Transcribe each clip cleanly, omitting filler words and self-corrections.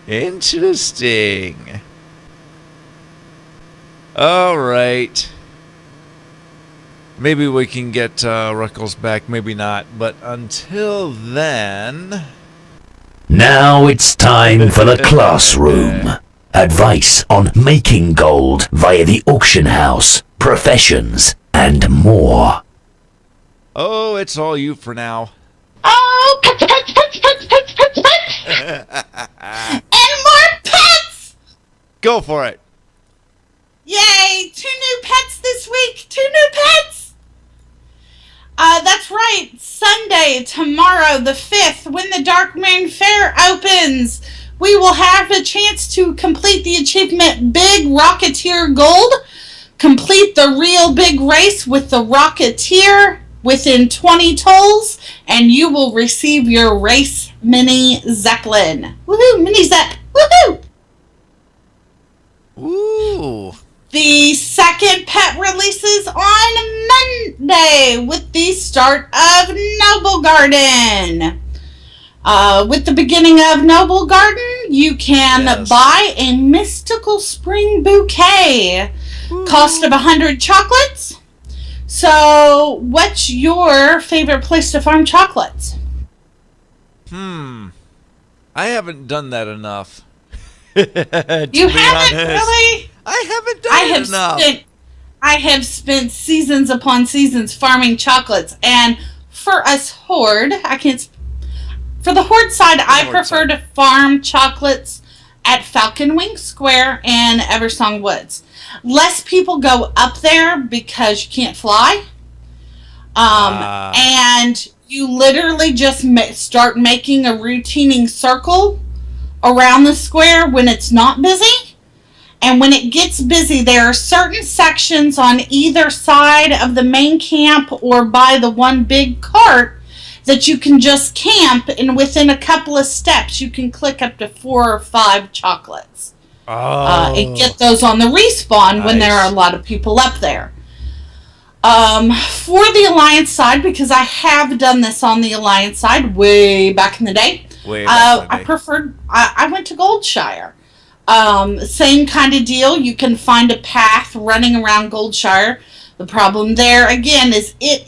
Interesting. All right. Maybe we can get Ruckles back, maybe not. But until then... Now it's time for the classroom. Advice on making gold via the auction house, professions, and more. Oh, it's all you for now. Oh, pets! And more pets! Go for it. Yay! 2 new pets this week! 2 new pets! That's right. Sunday, tomorrow, the 5th, when the Dark Moon Fair opens, we will have a chance to complete the achievement Big Rocketeer Gold. Complete the real big race with the Rocketeer within 20 tolls, and you will receive your race mini Zeppelin. Woohoo! Mini Zepp! Woohoo! Ooh. The second pet releases on Monday with the start of Noble Garden. With the beginning of Noble Garden, you can buy a mystical spring bouquet. Ooh. Cost of 100 chocolates. So, what's your favorite place to farm chocolates? I haven't done that enough. You haven't really? I haven't done it enough. I have spent seasons upon seasons farming chocolates, and for us Horde, for the Horde side, I prefer to farm chocolates at Falcon Wing Square and Eversong Woods. Less people go up there because you can't fly. And you literally just start making a routining circle around the square when it's not busy. And when it gets busy, there are certain sections on either side of the main camp or by the one big cart that you can just camp, and within a couple of steps, you can click up to 4 or 5 chocolates. And get those on the respawn when there are a lot of people up there. For the Alliance side, because I have done this on the Alliance side way back in the day, I went to Goldshire. Same kind of deal. You can find a path running around Goldshire. The problem there, again, is it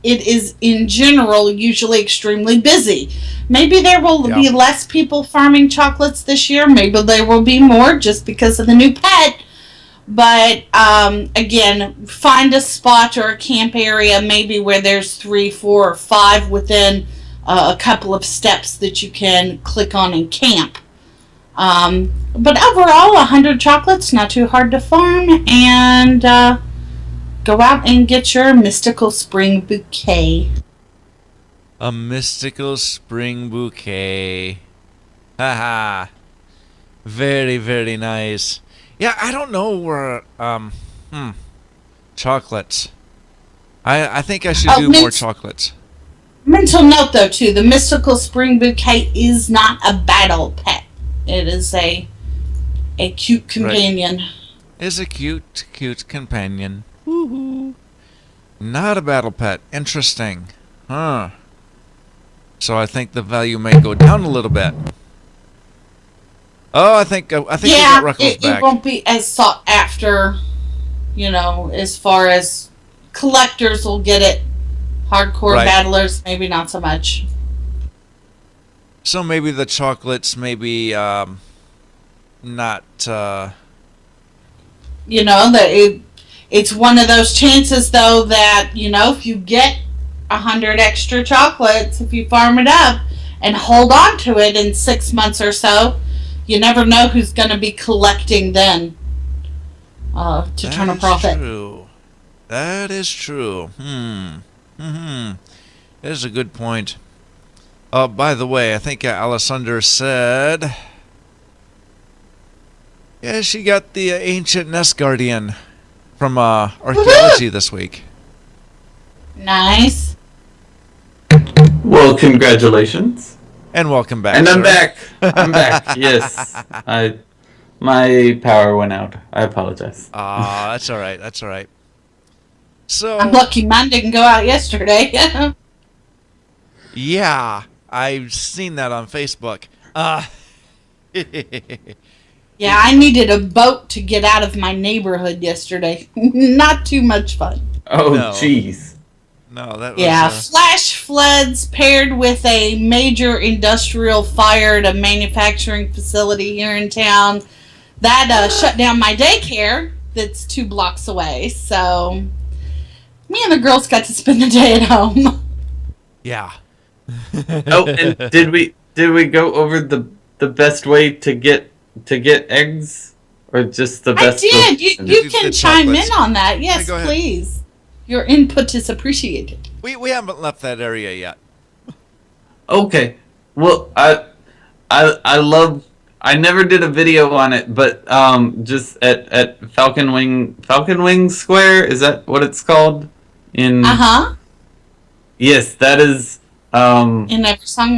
is in general usually extremely busy. Maybe there will be less people farming chocolates this year. Maybe there will be more just because of the new pet. But, again, find a spot or a camp area maybe where there's 3, 4, or 5 within a couple of steps that you can click on and camp. But overall, 100 chocolates, not too hard to farm, and go out and get your mystical spring bouquet. A mystical spring bouquet. Haha. Very, very nice. Yeah, I don't know where, chocolates. I think I should do more chocolates. Mental note, though, too, the mystical spring bouquet is not a battle pet. It is a cute companion. Right. Is a cute companion. Woohoo. Not a battle pet. Interesting. Huh. So I think the value may go down a little bit. Oh, I think we got Ruckles back. It won't be as sought after, as far as collectors will get it. Hardcore battlers, maybe not so much. So maybe the chocolates, maybe not. It's one of those chances, though, that if you get 100 extra chocolates, if you farm it up and hold on to it in 6 months or so, you never know who's going to be collecting then to turn a profit. That is true. That is a good point. By the way, I think Alessander said... Yeah, she got the Ancient Nest Guardian from Archaeology this week. Nice. Well, congratulations. And welcome back, And I'm sir. back. I'm back, yes. My power went out. I apologize. That's all right. That's all right. So... I'm lucky mine didn't go out yesterday. Yeah, I've seen that on Facebook. Yeah, I needed a boat to get out of my neighborhood yesterday. Not too much fun. Oh, jeez. No, that was... Yeah, flash floods paired with a major industrial fire at a manufacturing facility here in town. That shut down my daycare that's 2 blocks away. So, me and the girls got to spend the day at home. Yeah. Oh, and did we go over the best way to get eggs, or just the best? I did. You can chime in on that. Yes, please. Your input is appreciated. We haven't left that area yet. Okay. Well, I never did a video on it, but just at Falcon Wing Square, is that what it's called? Yes, that is in Eversong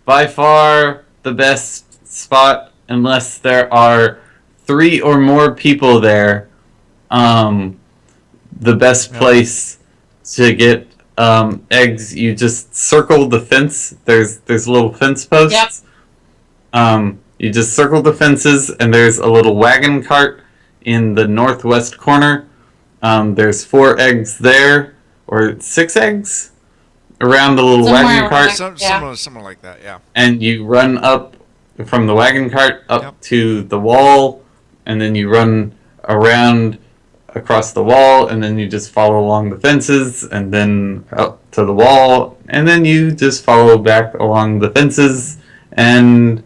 by far the best spot, unless there are 3 or more people there. The best place to get eggs, you just circle the fence. There's little fence posts. Yep. You just circle the fences, and there's a little wagon cart in the northwest corner. There's 4 eggs there, or 6 eggs around the little wagon cart. Somewhere like that, yeah. And you run up from the wagon cart up to the wall, and then you run around across the wall, and then you just follow along the fences, and then up to the wall, and then you just follow back along the fences and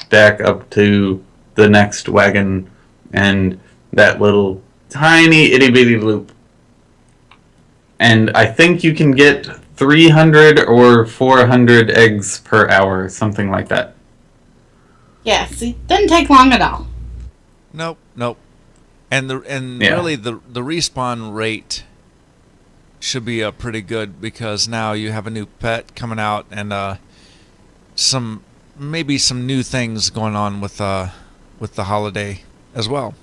back up to the next wagon and that little tiny itty bitty loop. And I think you can get 300 or 400 eggs per hour, something like that. Yes, it doesn't take long at all. Nope. And really the respawn rate should be pretty good, because now you have a new pet coming out, and maybe some new things going on with the holiday as well.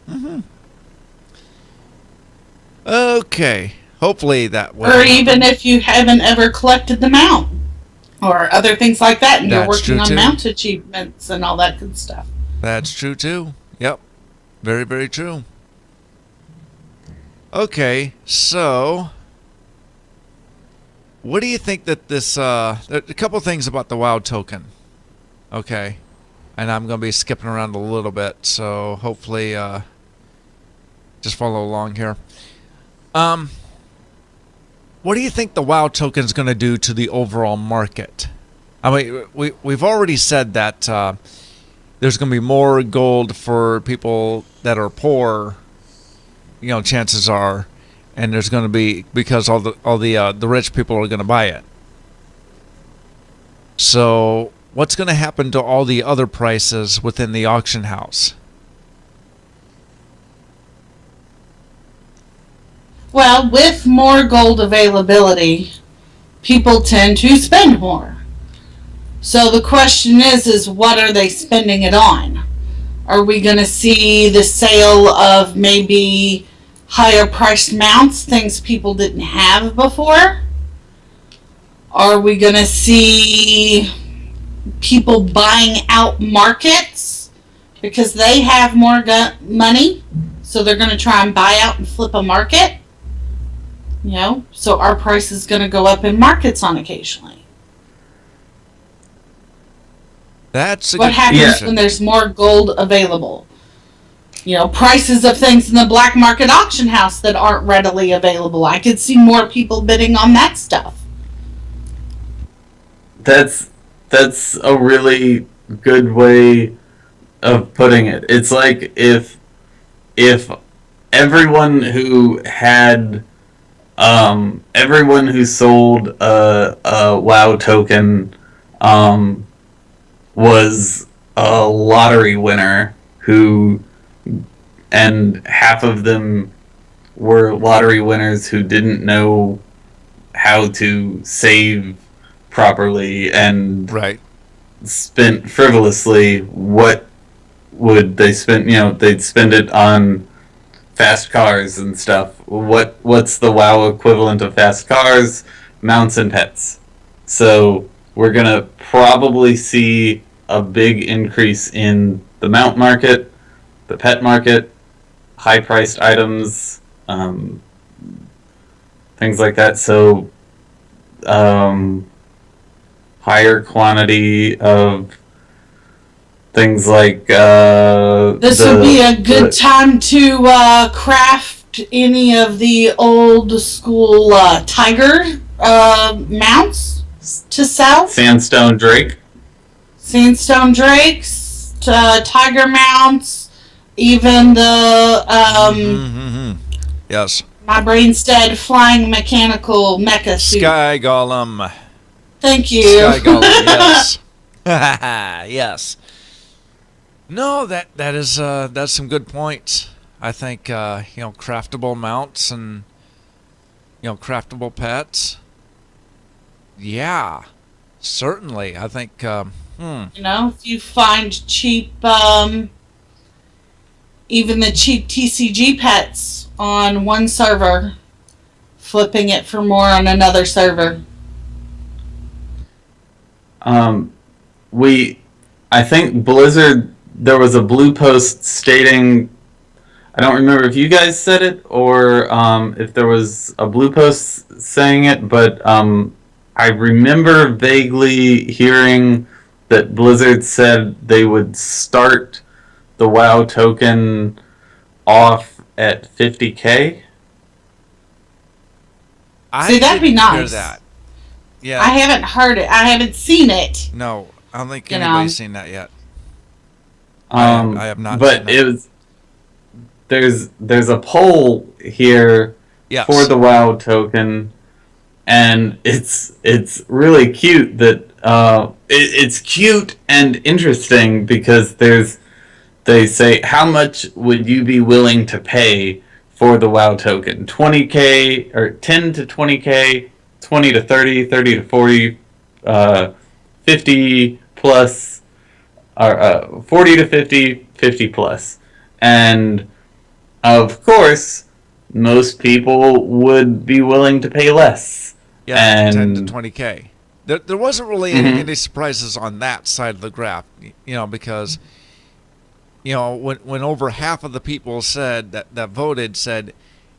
Mm-hmm. Okay, hopefully that will. Or even if you haven't ever collected the mount or other things like that, and you're working on mount achievements and all that good stuff. That's true too. Yep. Very, very true. Okay, so what do you think that this... a couple things about the WoW token. Okay. And I'm going to be skipping around a little bit, so hopefully just follow along here. What do you think the WoW token is going to do to the overall market? I mean, we've already said that... there's going to be more gold for people that are poor, chances are, and there's going to be, because all the rich people are going to buy it. So, what's going to happen to all the other prices within the auction house? Well, with more gold availability, people tend to spend more. So the question is what are they spending it on? Are we going to see the sale of maybe higher priced mounts, things people didn't have before? Are we going to see people buying out markets because they have more money, so they're going to try and buy out and flip a market? So our price is going to go up in markets on occasionally. That's what happens when there's more gold available. Prices of things in the black market auction house that aren't readily available. I could see more people bidding on that stuff. That's a really good way of putting it. It's like if everyone who had everyone who sold a WoW token was a lottery winner and half of them were lottery winners who didn't know how to save properly and spent frivolously. What would they spend? They'd spend it on fast cars and stuff. What's the WoW equivalent of fast cars? Mounts and pets. So we're gonna probably see a big increase in the mount market, the pet market, high-priced items, things like that. So, higher quantity of things like this would be a good time to craft any of the old school tiger mounts to sell. Sandstone Drake. Sandstone Drakes, tiger mounts, even the yes. My brain's dead. Flying mechanical mecha suit. Sky Golem. Thank you. Sky Golem. Yes. Yes. No, that is that's some good points. I think craftable mounts and craftable pets. Yeah, certainly. I think if you find cheap, even the cheap TCG pets on one server, flipping it for more on another server. I think Blizzard, there was a blue post stating, I don't remember if you guys said it or if there was a blue post saying it, but I remember vaguely hearing that Blizzard said they would start the WoW token off at 50K. See, that'd be nice. That. Yeah. I haven't heard it. I haven't seen it. No, I don't think anybody's seen that yet. I have not. But seen that. There's a poll here for the WoW token, and it's really cute that it's cute and interesting because they say, how much would you be willing to pay for the WoW token? 20K or 10 to 20K, 20 to 30, 30 to 40, 50 plus, or 40 to 50, 50 plus. And of course, most people would be willing to pay less. Yeah, and 10 to 20K. There wasn't really any surprises on that side of the graph, because when over half of the people said that voted said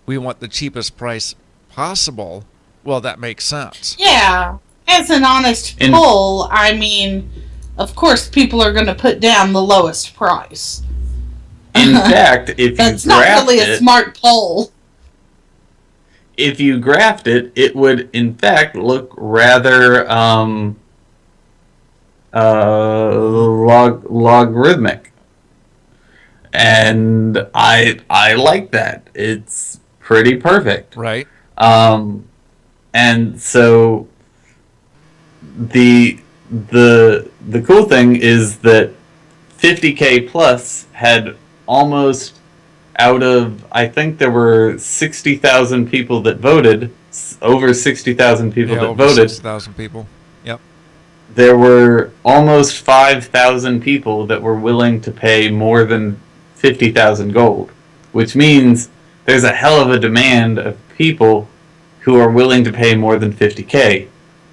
we want the cheapest price possible, well, that makes sense. Yeah, as an honest poll, I mean, of course, people are going to put down the lowest price. In fact, if that's you not really a smart poll. If you graphed it, it would in fact look rather logarithmic, and I like that. It's pretty perfect, right? And so the cool thing is that 50K plus had almost, out of, I think there were 60,000 people that voted, over 60,000 people that voted. 60,000 people, yep. There were almost 5,000 people that were willing to pay more than 50,000 gold, which means there's a hell of a demand of people who are willing to pay more than 50K.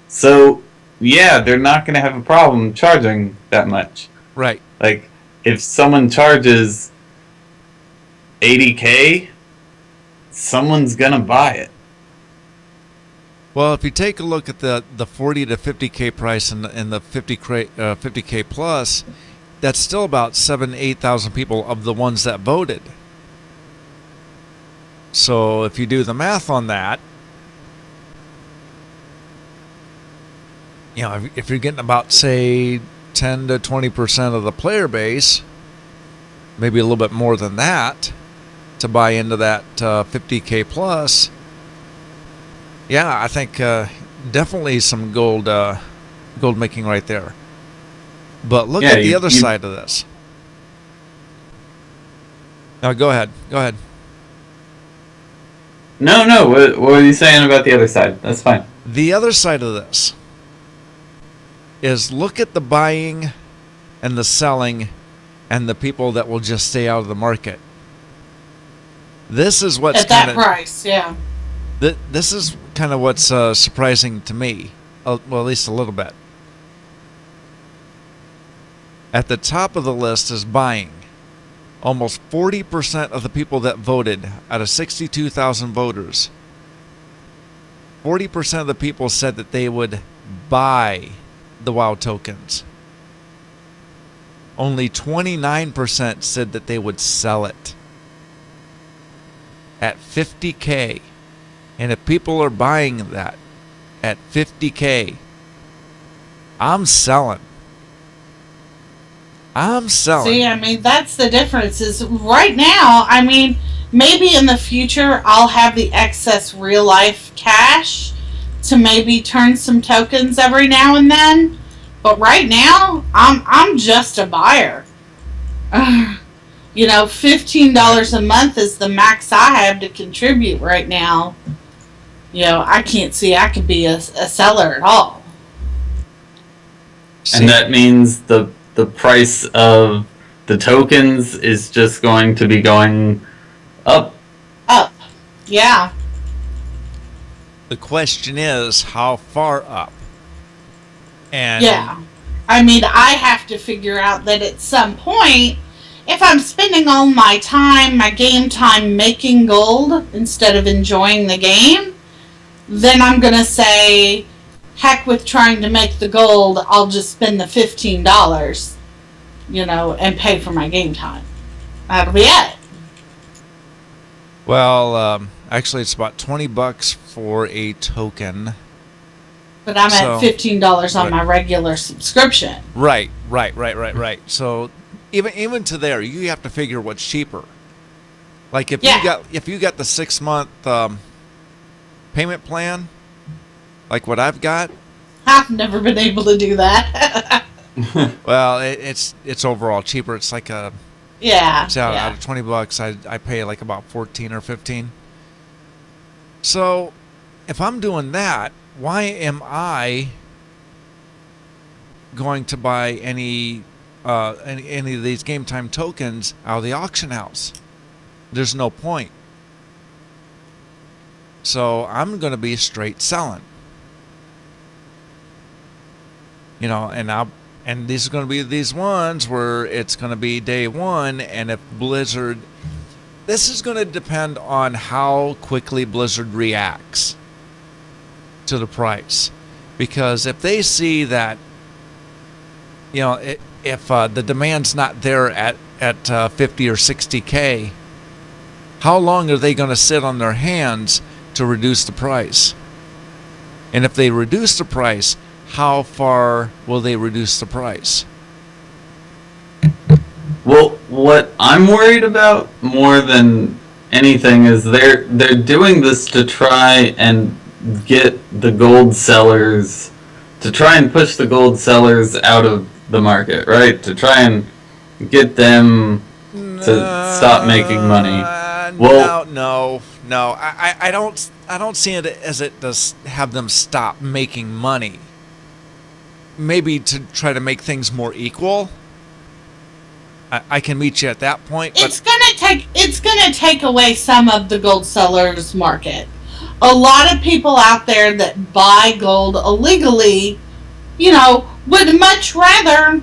So, yeah, they're not going to have a problem charging that much. Right. Like, if someone charges 80K, someone's gonna buy it. Well, if you take a look at the 40 to 50K price and the 50K plus, that's still about 8,000 people of the ones that voted. So if you do the math on that, if you're getting about, say, 10 to 20% of the player base, maybe a little bit more than that, to buy into that 50K plus, yeah, I think definitely some gold making right there. But look at the other side of this. No, go ahead. No. What are you saying about the other side? That's fine. The other side of this is look at the buying and the selling and the people that will just stay out of the market. This is what's at that price, yeah. This is kind of what's surprising to me, well, at least a little bit. At the top of the list is buying. Almost 40% of the people that voted out of 62,000 voters, 40% of the people said that they would buy the WoW tokens. Only 29% said that they would sell it at 50K. And if people are buying that at 50K, I'm selling. See, I mean, that's the difference. Is right now, I mean, maybe in the future I'll have the excess real life cash to maybe turn some tokens every now and then. But right now, I'm just a buyer. You know, $15 a month is the max I have to contribute right now. You know, I can't see I could be a seller at all. And that means the price of the tokens is just going to be going up. Up. Yeah. The question is, how far up? And yeah. I mean, I have to figure out that at some point, if I'm spending all my time, my game time, making gold instead of enjoying the game, then I'm going to say, heck with trying to make the gold, I'll just spend the $15, you know, and pay for my game time. That'll be it. Well, actually, it's about $20 for a token. But I'm at $15 on my regular subscription. Right. So even to there, you have to figure what's cheaper. Like if you got the 6-month payment plan, like what I've got. I've never been able to do that. Well, it's overall cheaper. It's like a out of $20, I pay like about 14 or 15. So if I'm doing that, why am I going to buy any of these game time tokens out of the auction house? There's no point. So I'm going to be straight selling. You know, and these are going to be these ones where it's going to be day one, and if Blizzard, this is going to depend on how quickly Blizzard reacts to the price, because if they see that, you know, if the demand's not there at 50 or 60K, how long are they going to sit on their hands to reduce the price? And if they reduce the price, how far will they reduce the price? Well, what I'm worried about more than anything is they're doing this to try and get the gold sellers, to try and push the gold sellers out of the market, right? To try and get them to stop making money. Well, no. I don't see it as it does have them stop making money. Maybe to try to make things more equal. I can meet you at that point. But It's gonna take away some of the gold sellers market. A lot of people out there that buy gold illegally, you know, would much rather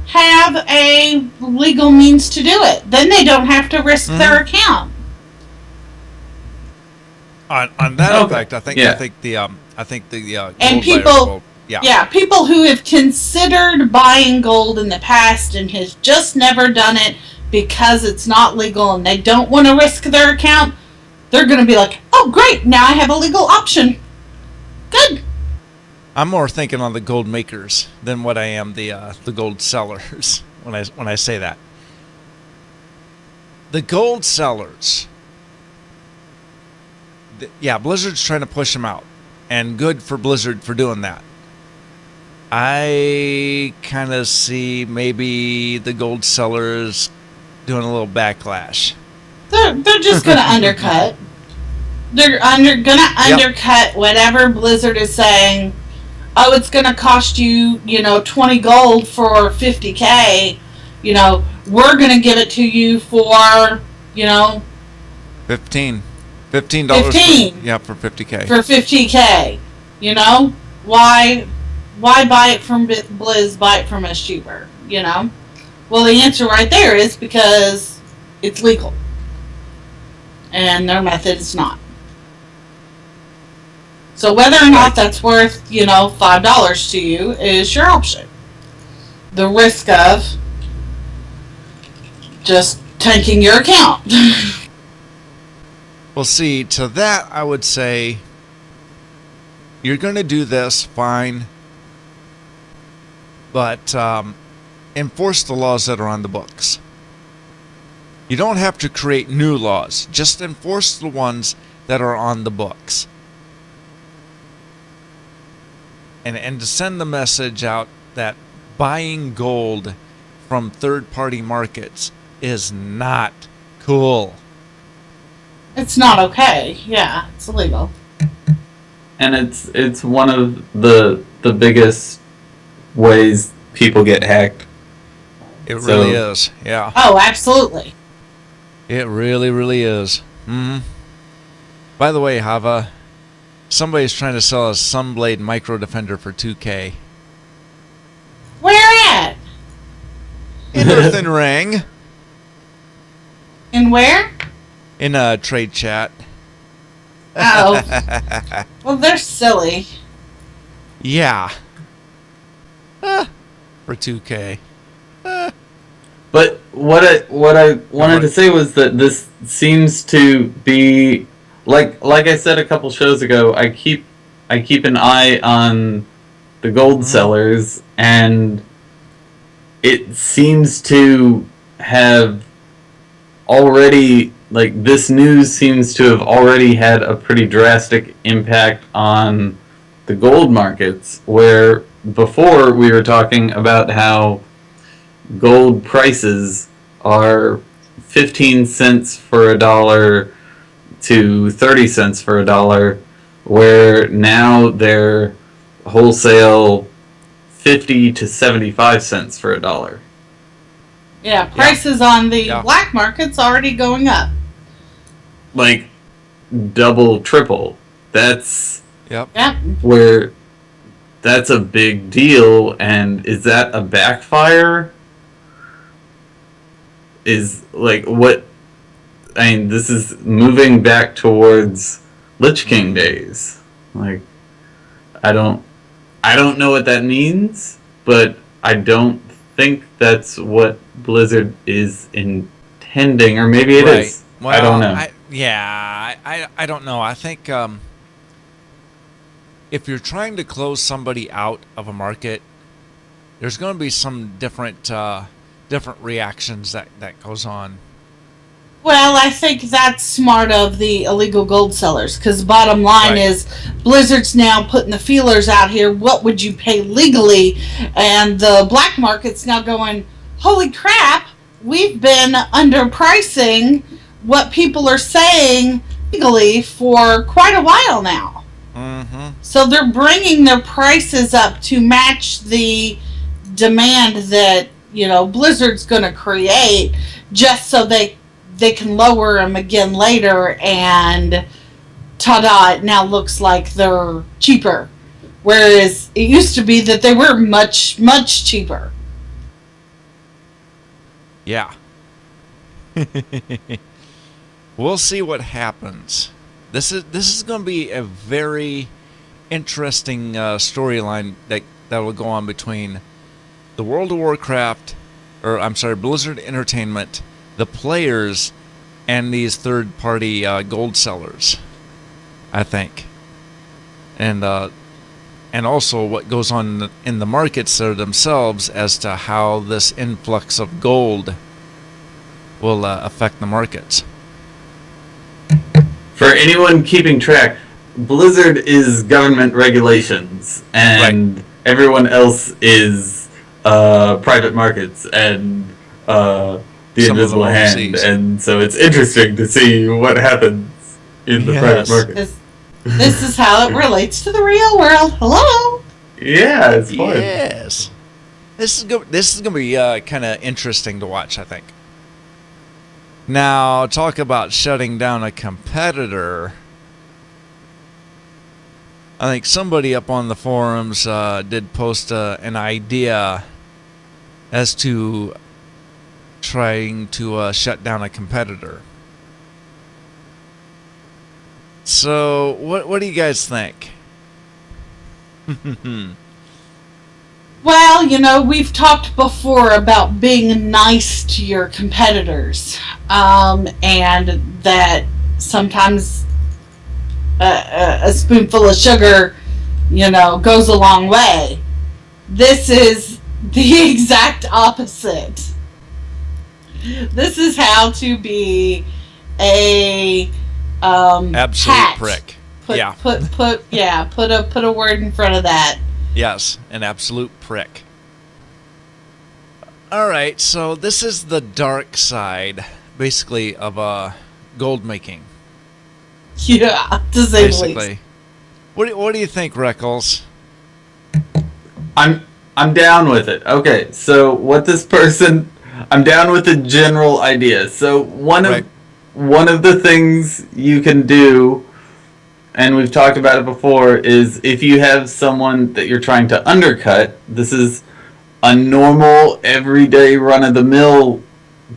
have a legal means to do it. Then they don't have to risk their account. On that effect, I think the and gold people. Yeah. Yeah, people who have considered buying gold in the past and has just never done it because it's not legal and they don't want to risk their account, they're going to be like, oh, great, now I have a legal option. Good. I'm more thinking on the gold makers than what I am the gold sellers when I say that. The gold sellers, Blizzard's trying to push them out, and good for Blizzard for doing that. I kind of see maybe the gold sellers doing a little backlash. They're just going to undercut. They're going to undercut whatever Blizzard is saying. Oh, it's going to cost you, 20 gold for 50K. We're going to give it to you for, $15. $15. For 50K. For 50K. Why buy it from Blizz? Buy it from us cheaper. you know? Well, the answer right there is because it's legal. And their method is not. So whether or not that's worth, $5 to you is your option. The risk of just tanking your account. Well, see, to that I would say, you're going to do this, fine, but enforce the laws that are on the books. You don't have to create new laws. Just enforce the ones that are on the books. And to send the message out that buying gold from third-party markets is not cool. It's not okay. Yeah, it's illegal. And it's one of the biggest ways people get hacked. It really is. Yeah. Oh, absolutely. It really, really is. By the way, Hava, somebody's trying to sell a Sunblade Micro Defender for $2,000. Where at? In Earthen Ring. In where? In a trade chat. Oh. Well, they're silly. Yeah. For $2,000. But what I wanted to say was that this seems to be like I said a couple shows ago. I keep an eye on the gold sellers, and it seems to have already, like, this news seems to have already had a pretty drastic impact on the gold markets, where before we were talking about how gold prices are 15 cents for a dollar to 30 cents for a dollar, where now they're wholesale 50 to 75 cents for a dollar. Yeah, prices on the black market's already going up. Like double, triple. That's where that's a big deal. And is that a backfire? Is like what? I mean, this is moving back towards Lich King days. Like, I don't know what that means, but I don't think that's what Blizzard is intending, or maybe it is. Well, I don't know. I don't know. I think if you're trying to close somebody out of a market, there's going to be some different reactions that goes on. Well, I think that's smart of the illegal gold sellers, because bottom line is Blizzard's now putting the feelers out here. What would you pay legally? And the black market's now going, holy crap, we've been underpricing what people are saying legally for quite a while now. Mm-hmm. So they're bringing their prices up to match the demand that, Blizzard's going to create, just so they can lower them again later, and ta-da, it now looks like they're cheaper. Whereas it used to be that they were much, much cheaper. Yeah. We'll see what happens. This is going to be a very interesting storyline that will go on between the World of Warcraft, Blizzard Entertainment, the players, and these third-party gold sellers, I think, and also what goes on in the markets themselves as to how this influx of gold will affect the markets. For anyone keeping track, Blizzard is government regulations, and everyone else is private markets and the invisible hand, and so it's interesting to see what happens in the private market. This is how it relates to the real world. Hello. Yeah, it's fun. Yes, this is going to be kind of interesting to watch, I think. Now, talk about shutting down a competitor. I think somebody up on the forums did post an idea as to trying to shut down a competitor. So, what do you guys think? Well, we've talked before about being nice to your competitors, and that sometimes a spoonful of sugar, goes a long way. This is the exact opposite. This is how to be a absolute hat. Prick. Put a word in front of that. Yes, an absolute prick. All right, so this is the dark side, basically, of gold making. Yeah, to say basically. the least. What do you think, Reckles? I'm down with it. Okay, so what this person, I'm down with the general idea. So one of the things you can do, and we've talked about it before, is if you have someone that you're trying to undercut, this is a normal, everyday, run-of-the-mill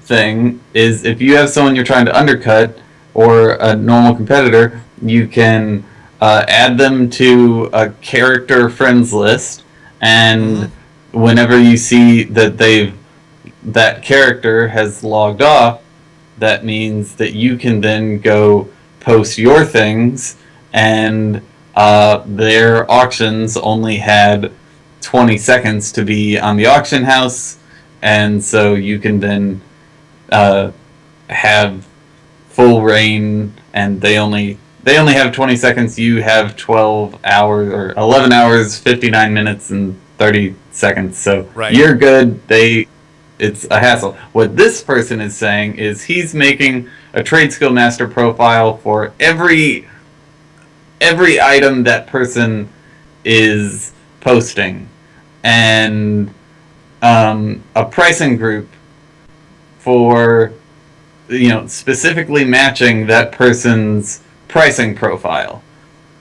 thing, is if you have someone you're trying to undercut, or a normal competitor, you can add them to a character friends list, and whenever you see that that character has logged off, that means that you can then go post your things, and their auctions only had 20 seconds to be on the auction house, and so you can then have full reign, and they only have 20 seconds. You have 12 hours or 11 hours, 59 minutes, and 30 seconds. So you're good. It's a hassle. What this person is saying is he's making a Trade Skill Master profile for every item that person is posting, and a pricing group for specifically matching that person's pricing profile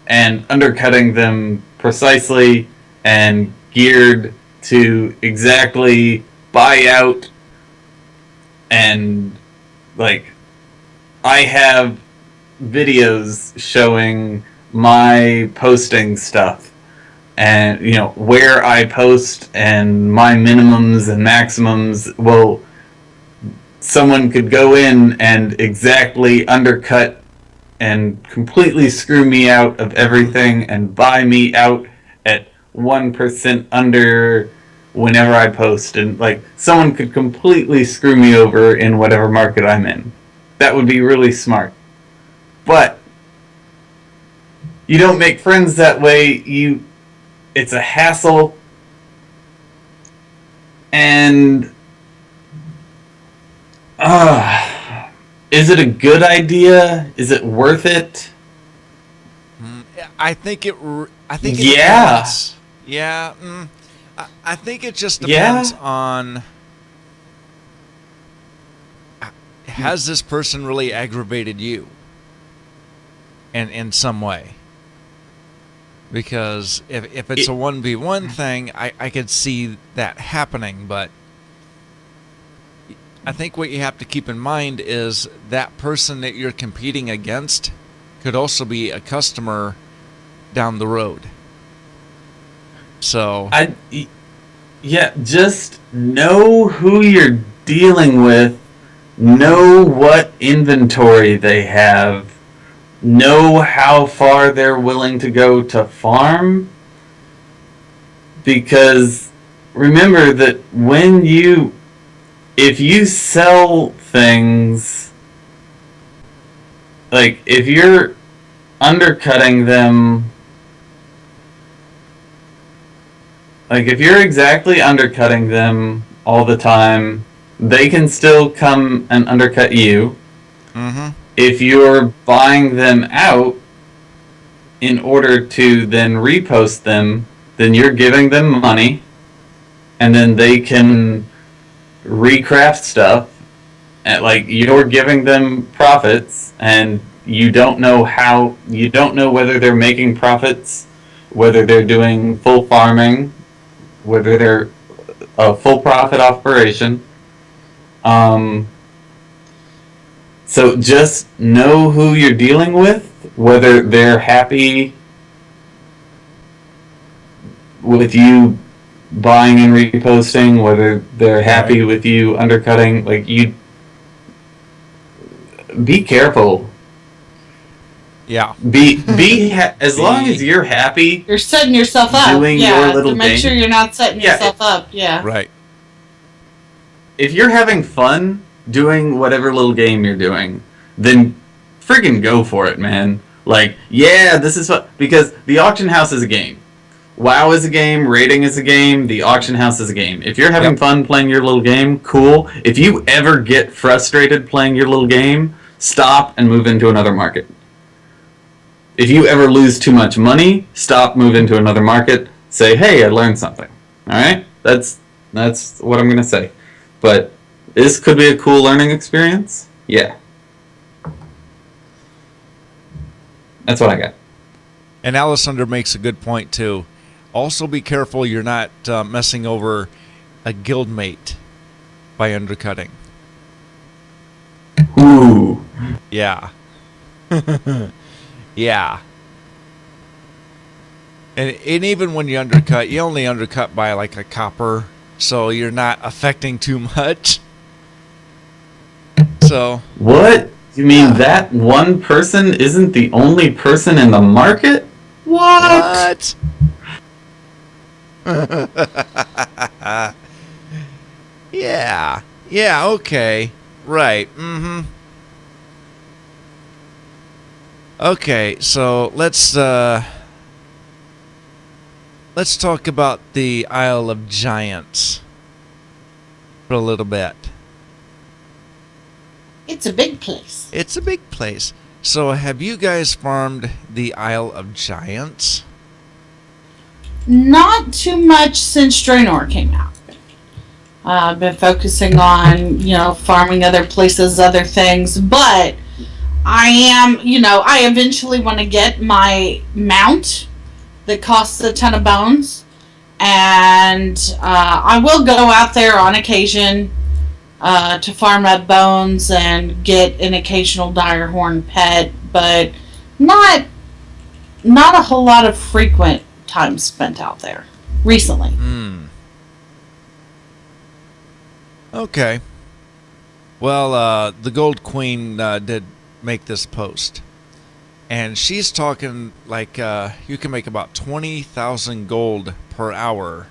and undercutting them precisely and geared to exactly buy out. And I have videos showing my posting stuff and where I post and my minimums and maximums. Well, someone could go in and exactly undercut and completely screw me out of everything and buy me out at 1% under whenever I post, and someone could completely screw me over in whatever market I'm in. That would be really smart. But you don't make friends that way. It's a hassle, and is it a good idea? Is it worth it? I think it depends. Yeah. I think it just depends on, has this person really aggravated you in some way? Because if it's a 1v1 thing, I could see that happening, but I think what you have to keep in mind is that person that you're competing against could also be a customer down the road. So just know who you're dealing with, know what inventory they have, know how far they're willing to go to farm, because remember that if you sell things, if you're undercutting them, if you're exactly undercutting them all the time, they can still come and undercut you. Mm-hmm. If you're buying them out in order to then repost them, then you're giving them money, and then they can recraft stuff, and you're giving them profits, and you don't know whether they're making profits, whether they're doing full farming, whether they're a full profit operation. So just know who you're dealing with, whether they're happy with you buying and reposting, whether they're happy with you undercutting. Like, you be careful. Yeah. As long as you're happy, you're setting yourself up. Doing your little to make game. sure you're not setting yourself up. Yeah. Right. If you're having fun doing whatever little game you're doing, then friggin' go for it, man. Like, yeah, this is fun. Because the auction house is a game. WoW is a game, raiding is a game, the auction house is a game. If you're having fun playing your little game, cool. If you ever get frustrated playing your little game, stop and move into another market. If you ever lose too much money, stop, move into another market, say, hey, I learned something. Alright? That's what I'm going to say. But this could be a cool learning experience. Yeah. That's what I got. And Alessander makes a good point, too. Also be careful you're not messing over a guildmate by undercutting. Ooh. Yeah. Yeah. And even when you undercut, you only undercut by like a copper, so you're not affecting too much. So. What? You mean that one person isn't the only person in the market? What? Yeah. Yeah, okay. Right. Mm-hmm. Okay, so let's talk about the Isle of Giants for a little bit. It's a big place. It's a big place. So have you guys farmed the Isle of Giants? Not too much since Draenor came out. I've been focusing on, farming other places, other things, but I am, I eventually want to get my mount that costs a ton of bones, and I will go out there on occasion to farm up bones and get an occasional direhorn pet, but not a whole lot of frequent time spent out there recently. Okay. Well, the Gold Queen did make this post, and she's talking like you can make about 20,000 gold per hour,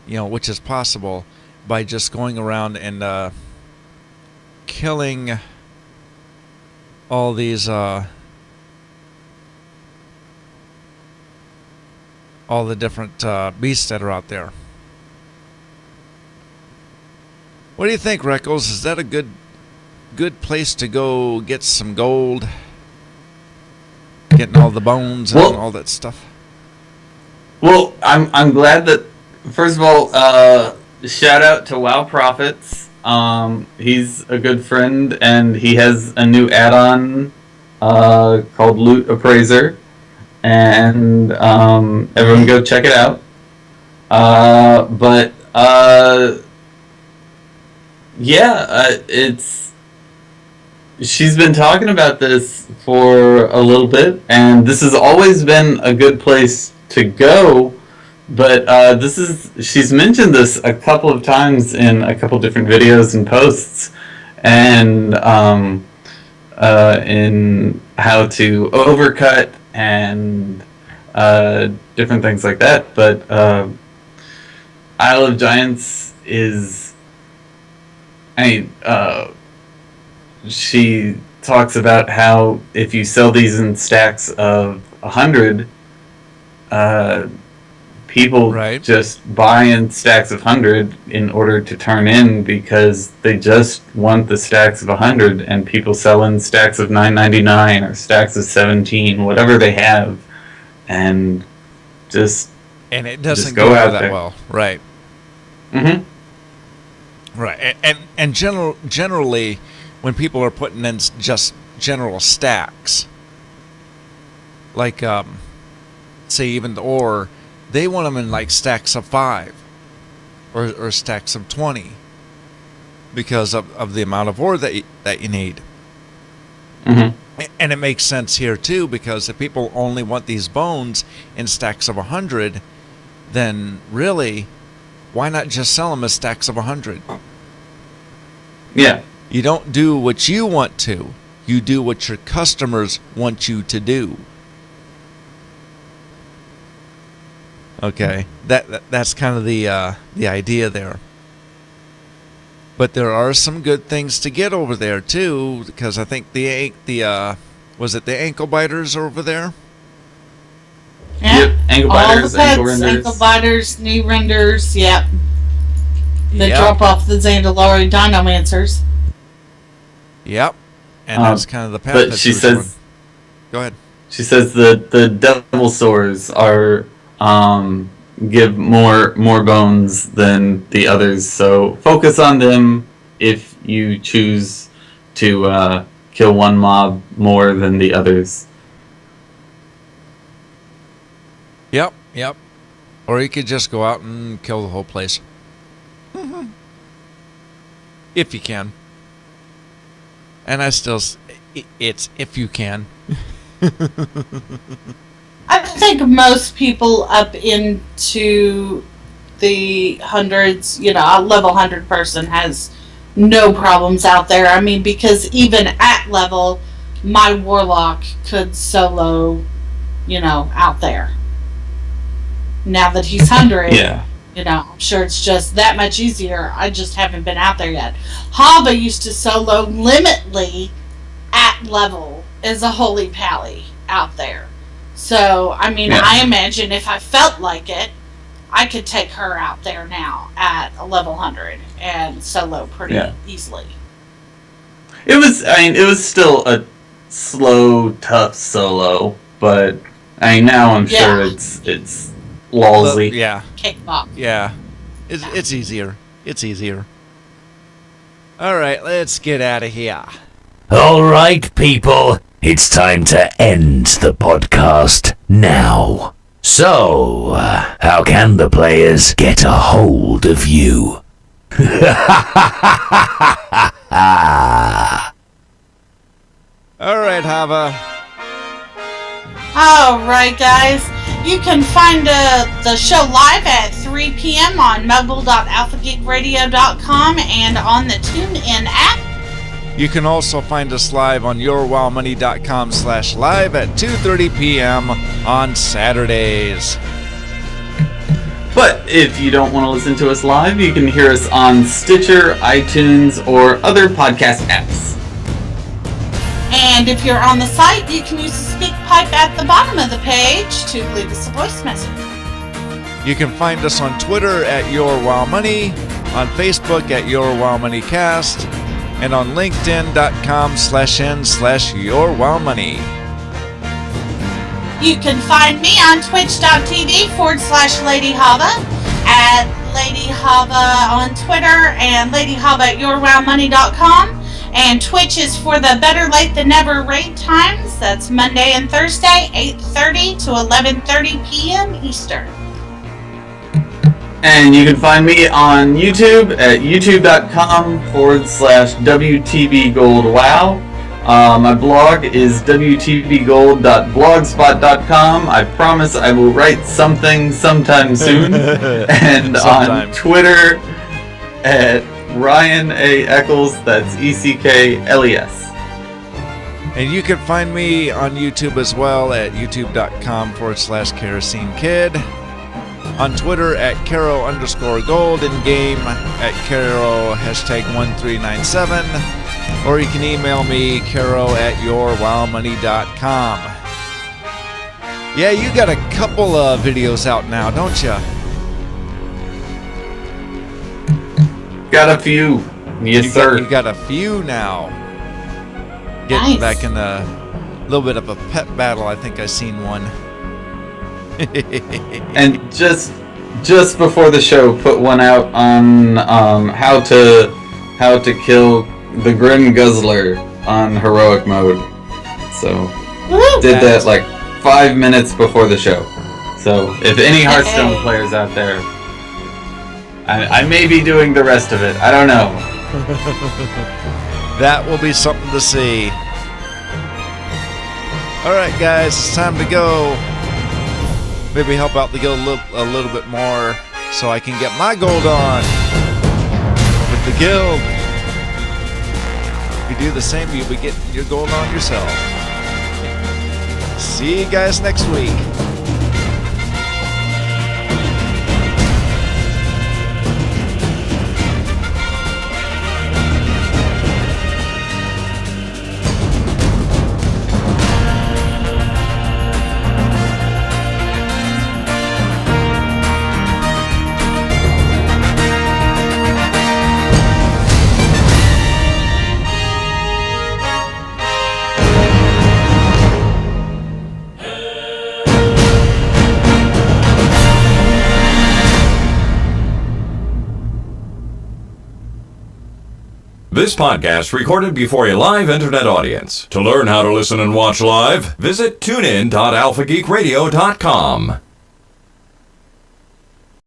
which is possible by just going around and killing all these all the different beasts that are out there. What do you think, Reckles? Is that a good place to go get some gold? Getting all the bones and all that stuff? Well, I'm glad that, first of all, shout out to WoW Profits. He's a good friend, and he has a new add-on called Loot Appraiser, and everyone go check it out. She's been talking about this for a little bit, and this has always been a good place to go, but she's mentioned this a couple of times in a couple different videos and posts, and in how to overcut and different things like that. But Isle of Giants is, she talks about how if you sell these in stacks of 100, people just buy in stacks of 100 in order to turn in, because they just want the stacks of 100, and people sell in stacks of 9.99 or stacks of 17, whatever they have, and it doesn't go out that there. well, right? Mm-hmm. Right, and generally, when people are putting in just general stacks, like say even the ore, they want them in like stacks of 5 or stacks of 20 because of the amount of ore that you need. Mm-hmm. And it makes sense here too, because if people only want these bones in stacks of 100, then really, why not just sell them as stacks of 100? Yeah. You don't do what you want to. You do what your customers want you to do. Okay, that's kind of the idea there. But there are some good things to get over there too, because I think was it the ankle biters over there? Yep, ankle biters, ankle renders. Ankle biters, knee renders, yep. They Yep. drop off the Zandalari Dinomancers. Yep, and that's kind of the path. But that she was going. says, Go ahead. she says the devil sores are give more bones than the others, so focus on them if you choose to kill one mob more than the others. Yep. Or you could just go out and kill the whole place. If you can. And it's if you can. I think most people up into the hundreds, a level 100 person has no problems out there. I mean, because even at level, my warlock could solo, out there. Now that he's 100, Yeah. I'm sure it's just that much easier. I just haven't been out there yet. Hava used to solo limitly at level as a holy pally out there. So, I mean, Yeah. I imagine if I felt like it, I could take her out there now at a level 100 and solo pretty easily. It was still a slow, tough solo, but now I'm sure it's lousy. Yeah. Cakewalk. Yeah. It's easier. It's easier. All right, let's get out of here. All right, people. It's time to end the podcast now. So, how can the players get a hold of you? All right, Hava. Alright, guys. You can find the show live at 3 p.m. on mobile.alphageekradio.com and on the TuneIn app. You can also find us live on yourwildmoney.com/live at 2:30 p.m. on Saturdays. But if you don't want to listen to us live, you can hear us on Stitcher, iTunes, or other podcast apps. And if you're on the site, you can use the speak pipe at the bottom of the page to leave us a voice message. You can find us on Twitter at YourWildMoney, on Facebook at YourWildMoneyCast, and on LinkedIn.com/n/YourWildMoney. You can find me on Twitch.tv/Lady Hava, at Lady Hava on Twitter, and Lady Hava at YourWildMoney.com. And Twitch is for the better late than never raid times. That's Monday and Thursday, 8:30 to 11:30 p.m. Eastern. And you can find me on YouTube at youtube.com/WTBGoldWow. My blog is WTBGold.blogspot.com. I promise I will write something sometime soon. And on Twitter at Ryan A. Eccles, that's ECKLES. And you can find me on YouTube as well at youtube.com/KeroseneKid. On Twitter at Kero_gold, in game at Kero #1397. Or you can email me, Kero@yourwildmoney.com. Yeah, you got a couple of videos out now, don't you? Got a few. Yes, sir. You got a few now. Getting back in a little bit of a pet battle. I think I seen one. And just before the show, put one out on how to kill the Grim Guzzler on heroic mode. So did that like 5 minutes before the show. So if any Hearthstone players out there, I may be doing the rest of it. I don't know. That will be something to see. All right, guys, it's time to go. Maybe help out the guild a little bit more so I can get my gold on with the guild. If you do the same, you'll be getting your gold on yourself. See you guys next week. This podcast recorded before a live internet audience. To learn how to listen and watch live, visit tunein.alphageekradio.com.